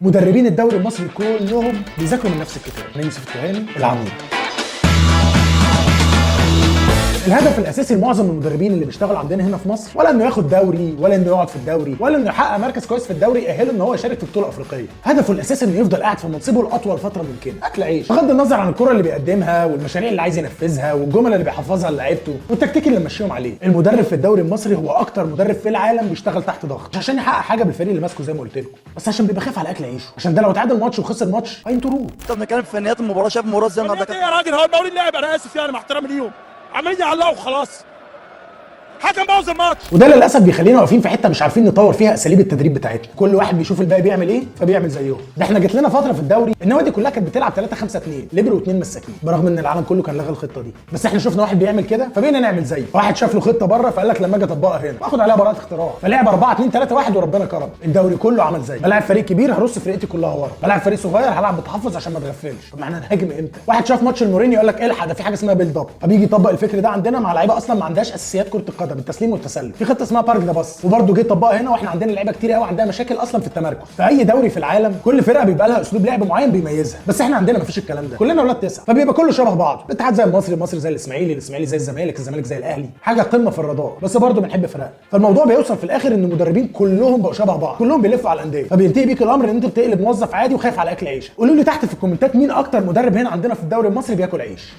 مدربين الدوري المصري كلهم بيذاكروا من نفس الكتاب، انا يوسف التهامي العمود. الهدف الاساسي لمعظم المدربين اللي بيشتغلوا عندنا هنا في مصر ولا انه ياخد دوري، ولا انه يقعد في الدوري، ولا انه يحقق مركز كويس في الدوري يأهله ان هو يشارك في بطوله افريقيه. هدفه الاساسي انه يفضل قاعد في منصبه لاطول فتره ممكنه، اكل عيش، بغض النظر عن الكره اللي بيقدمها والمشاريع اللي عايز ينفذها والجمل اللي بيحفظها للاعيبته والتكتيك اللي ماشيهم عليه. المدرب في الدوري المصري هو اكتر مدرب في العالم بيشتغل تحت ضغط، مش عشان يحقق حاجه بالفريق اللي ماسكه زي ما قلت لكم، بس عشان بيبقى خايف على اكل عيشه، عشان ده لو تعادل ماتش وخسر ماتش هينطروه. طب بنتكلم في فنيات المباراه، شايف المباراه ازاي النهارده؟ يا راجل هو المقاولين لاعب، انا اسف يعني مع احترامي ليهم، عمالين يعلقوا وخلاص. حكم بوظ الماتش. وده للاسف بيخلينا واقفين في حته مش عارفين نطور فيها اساليب التدريب بتاعتنا، كل واحد بيشوف الباقي بيعمل ايه فبيعمل زيهم. ده احنا جت لنا فتره في الدوري النوادي كلها كانت بتلعب 3-5-2 ليبرو و2 مساكين، برغم ان العالم كله كان لغى الخطه دي، بس احنا شفنا واحد بيعمل كده فبقينا نعمل زيه. واحد شاف له خطه بره فقال لك لما اجي اطبقها هنا واخد عليها براءه اختراع، فلعب 4-2-3-1 وربنا كرم. الدوري كله عمل زيه، بلعب فريق كبير هرص فرقتي كلها ورا، بلعب فريق صغير هلعب بتحفظ عشان ما اتغفلش. طب ما احنا نهاجم امتى؟ واحد شاف ماتش المورينيو قال لك الحق ده في حاجه اسمها بيلد اب، فبيجي يطبق الفكر ده عندنا مع لعيبه اصلا ما عندهاش اساسيات كره القدم، التسليم والتسلل. في خطه اسمها بارك ده بس، وبرده جه يطبقها هنا، واحنا عندنا لعيبه كتير قوي عندها مشاكل اصلا في التمركز. في اي دوري في العالم كل فرقه بيبقى لها اسلوب لعب معين بيميزها، بس احنا عندنا مفيش الكلام ده، كلنا اولاد تسعه، فبيبقى كله شبه بعض. الاتحاد زي المصري، المصري زي الاسماعيلي، الاسماعيلي زي الزمالك، الزمالك زي الاهلي، حاجه قمه في الرضاء، بس برده بنحب فرقنا. فالموضوع بيوصل في الاخر ان المدربين كلهم بقوا شبه بعض، كلهم بيلفوا على الانديه، فبينتهي بيك الامر ان انت بتقلب موظف عادي وخايف على اكل عيشك. قولوا لي تحت في الكومنتات مين اكتر مدرب هنا عندنا في الدوري المصري بياكل عيش.